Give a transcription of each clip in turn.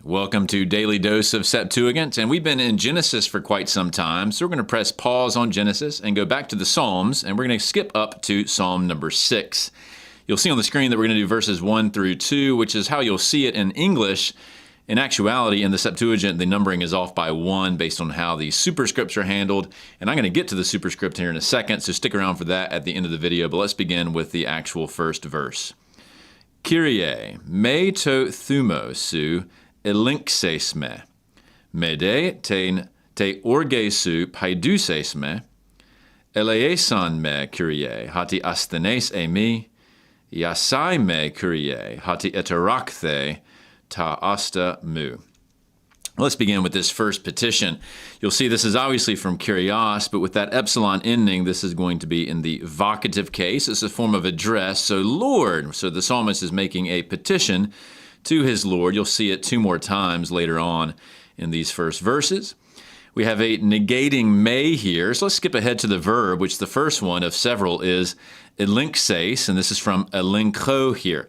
Welcome to Daily Dose of Septuagint, and we've been in Genesis for quite some time, so we're going to press pause on Genesis and go back to the Psalms, and we're going to skip up to Psalm number 6. You'll see on the screen that we're going to do verses 1 through 2, which is how you'll see it in English. In actuality, in the Septuagint, the numbering is off by 1 based on how the superscripts are handled, and I'm going to get to the superscript here in a second, so stick around for that at the end of the video, but let's begin with the actual first verse. Kyrie, me to thumo su elinxes me de te orgesu paiduses me, eleesan me Kyrie, hati asthenes emi, yasai me Kyrie, hati eterakthe ta asta mu. Let's begin with this first petition. You'll see this is obviously from Kyrios, but with that epsilon ending, this is going to be in the vocative case. It's a form of address. So Lord, so the psalmist is making a petition to his Lord. You'll see it 2 more times later on in these first verses. We have a negating may here. So let's skip ahead to the verb, which the first one of several is elinxes, and this is from elincho here.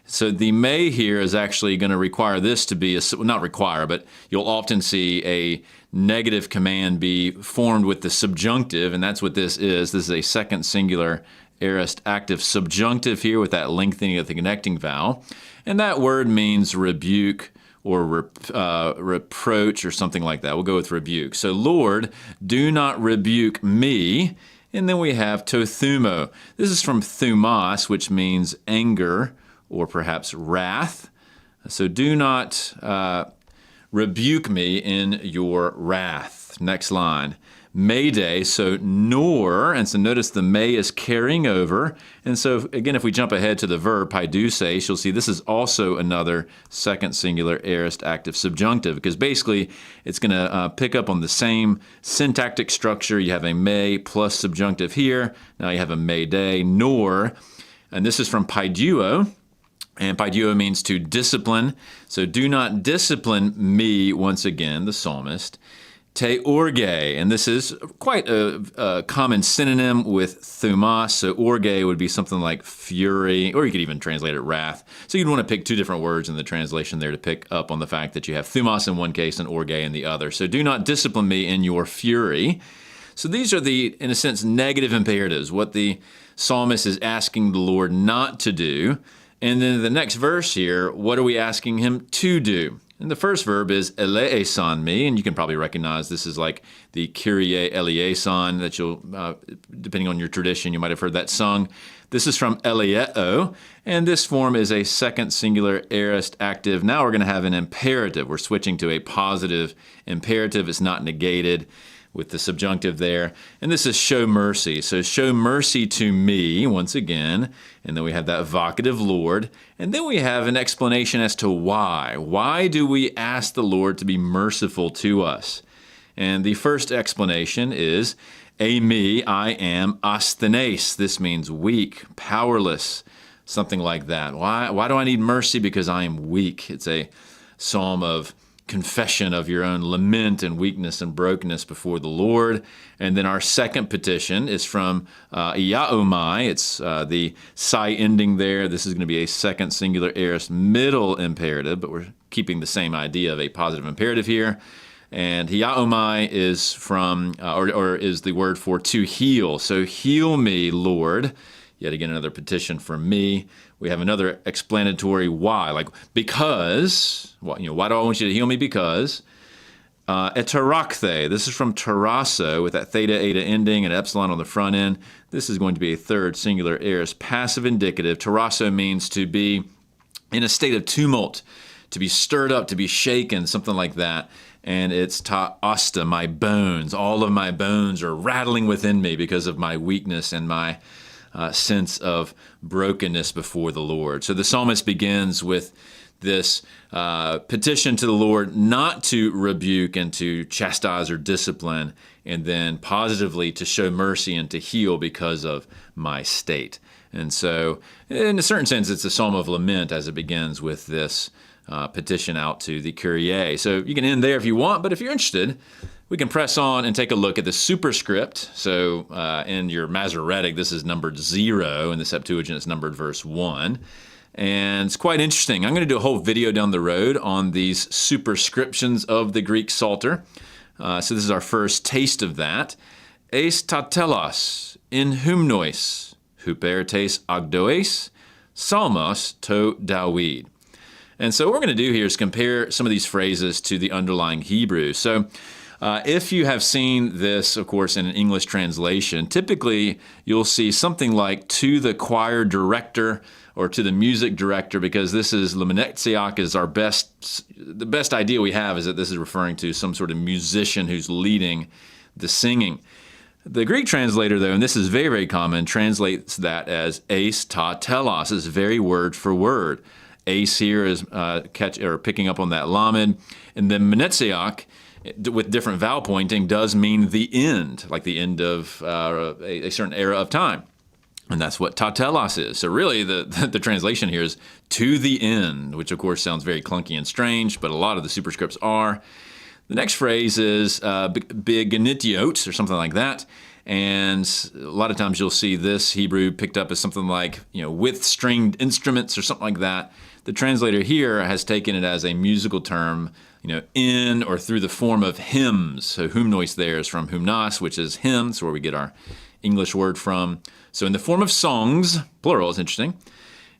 So the may here is actually going to require this to be, not require, but you'll often see a negative command be formed with the subjunctive, and that's what this is. This is a second singular aorist active subjunctive here with that lengthening of the connecting vowel. And that word means rebuke or reproach or something like that. We'll go with rebuke. So, Lord, do not rebuke me. And then we have to thumo. This is from thumos, which means anger or perhaps wrath. So do not rebuke me in your wrath. Next line. Mayday, so nor, and so notice the may is carrying over. And so again, if we jump ahead to the verb paiduses, you'll see this is also another second singular aorist active subjunctive, because basically it's going to pick up on the same syntactic structure. You have a may plus subjunctive here. Now you have a mayday, nor, and this is from paiduo. And paiduo means to discipline. So do not discipline me, once again, the psalmist. Te orge, and this is quite a common synonym with thumos. So orge would be something like fury, or you could even translate it wrath. So you'd want to pick 2 different words in the translation there to pick up on the fact that you have thumos in one case and orge in the other. So do not discipline me in your fury. So these are the, in a sense, negative imperatives, what the psalmist is asking the Lord not to do. And then the next verse here, what are we asking him to do? And the first verb is eleesan me, and you can probably recognize this is like the Kyrie eleesan that you'll, depending on your tradition, you might have heard that sung. This is from eleeo, and this form is a second singular aorist active. Now we're going to have an imperative. We're switching to a positive imperative. It's not negated with the subjunctive there. And this is show mercy. So show mercy to me, once again. And then we have that vocative Lord. And then we have an explanation as to why. Why do we ask the Lord to be merciful to us? And the first explanation is, me, I am asthenes. This means weak, powerless, something like that. Why do I need mercy? Because I am weak. It's a psalm of confession of your own lament and weakness and brokenness before the Lord. And then our second petition is from iaomai. It's the psi ending there. This is going to be a second singular aorist middle imperative, but we're keeping the same idea of a positive imperative here. And iaomai is from, or is the word for to heal. So heal me, Lord. Yet again, another petition for me. We have another explanatory why, like because, why do I want you to heal me? Because eterakthe, this is from terasso with that theta eta ending and epsilon on the front end. This is going to be a third singular aorist passive indicative. Terasso means to be in a state of tumult, to be stirred up, to be shaken, something like that. And it's ta asta, my bones. All of my bones are rattling within me because of my weakness and my sense of brokenness before the Lord. So the psalmist begins with this petition to the Lord not to rebuke and to chastise or discipline, and then positively to show mercy and to heal because of my state. And so in a certain sense, it's a psalm of lament as it begins with this petition out to the Kyrie. So you can end there if you want, but if you're interested, we can press on and take a look at the superscript. So in your Masoretic, this is numbered 0, and the Septuagint is numbered verse 1. And it's quite interesting. I'm going to do a whole video down the road on these superscriptions of the Greek Psalter. So this is our first taste of that. Eis ta telos in hymnois, hupertes agdoes, psalmos to Dauid. And so what we're going to do here is compare some of these phrases to the underlying Hebrew. So if you have seen this, of course, in an English translation, typically you'll see something like to the choir director or to the music director, because this is Lemenetziach is the best idea we have is that this is referring to some sort of musician who's leading the singing. The Greek translator, though, and this is very, very common, translates that as eis ta telos, is very word for word. Eis here is picking up on that lamed, and then Menetziach, with different vowel pointing, does mean the end, like the end of a certain era of time. And that's what ta telos is. So really the translation here is to the end, which of course sounds very clunky and strange, but a lot of the superscripts are. The next phrase is begenitiot or something like that. And a lot of times you'll see this Hebrew picked up as something like, with stringed instruments or something like that. The translator here has taken it as a musical term, in or through the form of hymns. So hymnois there is from hymnos, which is hymn. That's where we get our English word from. So in the form of songs, plural is interesting.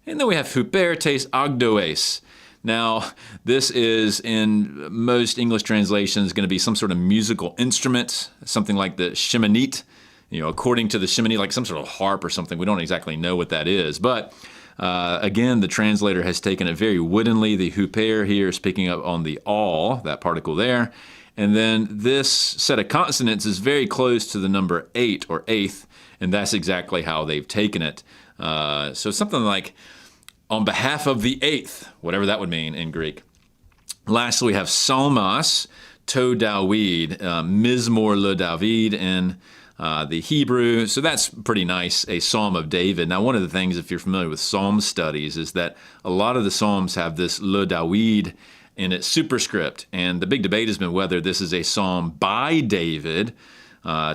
And then we have hupertes agdoes. Now, this is in most English translations going to be some sort of musical instrument, something like the sheminit, according to the sheminit, like some sort of harp or something. We don't exactly know what that is. But again, the translator has taken it very woodenly. The huper here is picking up on the all, that particle there. And then this set of consonants is very close to the number 8 or eighth, and that's exactly how they've taken it. So something like on behalf of the eighth, whatever that would mean in Greek. Lastly, we have psalmos to Dauid, mizmor le David in the Hebrew. So that's pretty nice, a psalm of David. Now, one of the things, if you're familiar with psalm studies, is that a lot of the psalms have this le David in its superscript. And the big debate has been whether this is a psalm by David,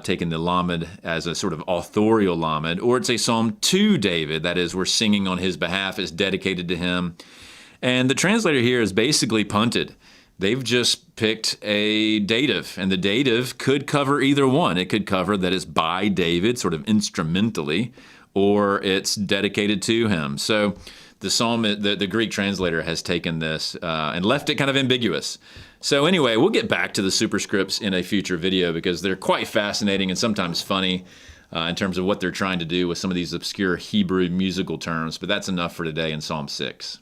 taking the lamed as a sort of authorial lamed, or it's a psalm to David, that is, we're singing on his behalf, it's dedicated to him. And the translator here is basically punted. They've just picked a dative, and the dative could cover either one. It could cover that it's by David, sort of instrumentally, or it's dedicated to him. So the Greek translator has taken this and left it kind of ambiguous. So anyway, we'll get back to the superscripts in a future video because they're quite fascinating and sometimes funny in terms of what they're trying to do with some of these obscure Hebrew musical terms. But that's enough for today in Psalm 6.